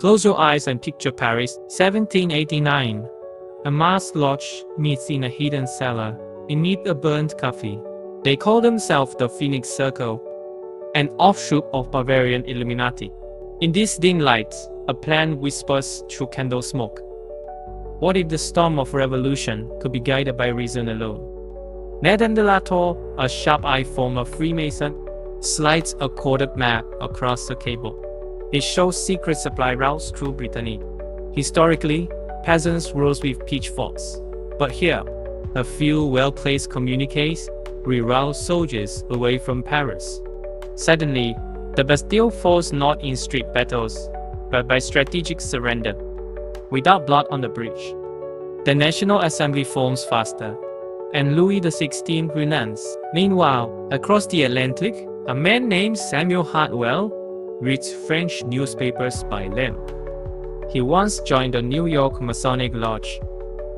Close your eyes and picture Paris, 1789. A masked lodge meets in a hidden cellar, beneath a burnt coffee. They call themselves the Phoenix Circle, an offshoot of Bavarian Illuminati. In this dim light, a plan whispers through candle smoke. What if the storm of revolution could be guided by reason alone? Nathan de la Tour, a sharp-eyed former Freemason, slides a coded map across the cable. It shows secret supply routes through Brittany. Historically, peasants rose with pitchforks. But here, a few well-placed communiques reroute soldiers away from Paris. Suddenly, the Bastille falls not in street battles, but by strategic surrender. Without blood on the bridge, the National Assembly forms faster, and Louis XVI relents. Meanwhile, across the Atlantic, a man named Samuel Hartwell reads French newspapers by limb. He once joined the New York Masonic Lodge,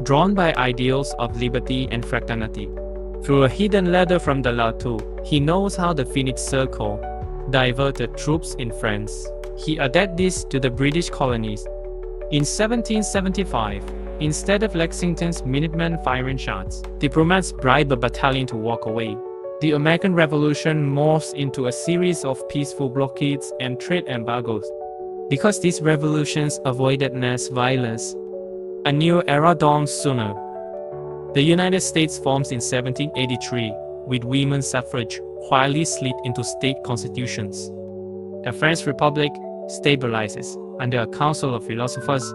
drawn by ideals of liberty and fraternity. Through a hidden letter from de la Tour, he knows how the Phoenix Circle diverted troops in France. He adapted this to the British colonies. In 1775, instead of Lexington's Minutemen firing shots, diplomats bribed a battalion to walk away. The American Revolution morphs into a series of peaceful blockades and trade embargoes. Because these revolutions avoided mass violence, a new era dawns sooner. The United States forms in 1783, with women's suffrage quietly slid into state constitutions. The French Republic stabilizes under a council of philosophers,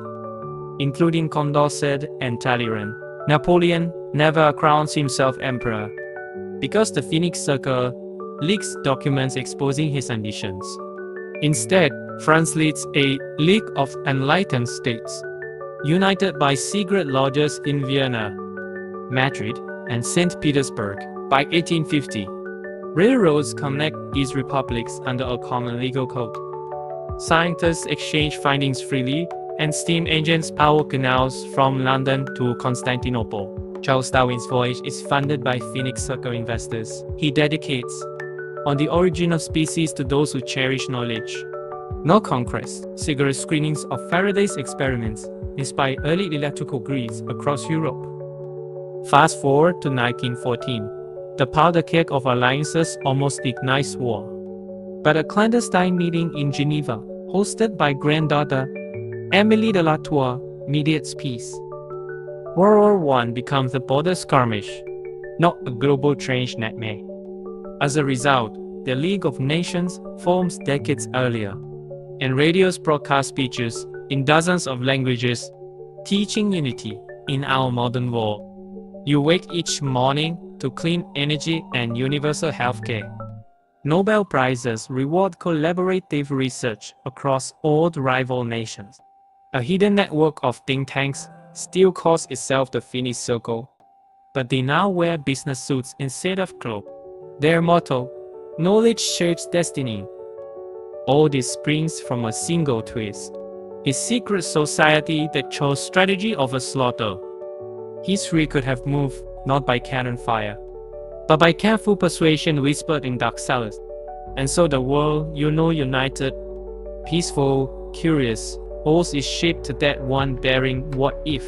including Condorcet and Talleyrand. Napoleon never crowns himself emperor, because the Phoenix Circle leaks documents exposing his ambitions. Instead, France leads a League of Enlightened States, united by secret lodges in Vienna, Madrid, and St. Petersburg. By 1850, railroads connect these republics under a common legal code. Scientists exchange findings freely, and steam engines power canals from London to Constantinople. Charles Darwin's voyage is funded by Phoenix Circle investors. He dedicates On the Origin of Species to those who cherish knowledge. No conquest, cigarette screenings of Faraday's experiments inspired early electrical grids across Europe. Fast forward to 1914. The powder keg of alliances almost ignites war. But a clandestine meeting in Geneva, hosted by granddaughter Émilie de la Tour, mediates peace. World War I becomes a border skirmish, not a global trench nightmare. As a result, the League of Nations forms decades earlier, and radios broadcast speeches in dozens of languages, teaching unity in our modern world. You wake each morning to clean energy and universal healthcare. Nobel Prizes reward collaborative research across all the rival nations. A hidden network of think tanks still calls itself the Phoenix Circle, but they now wear business suits instead of clothes. Their motto, knowledge shapes destiny. All this springs from a single twist. A secret society that chose strategy over slaughter. History could have moved not by cannon fire, but by careful persuasion whispered in dark cellars. And so the world, united, peaceful, curious, holds its shape to that one bearing what if.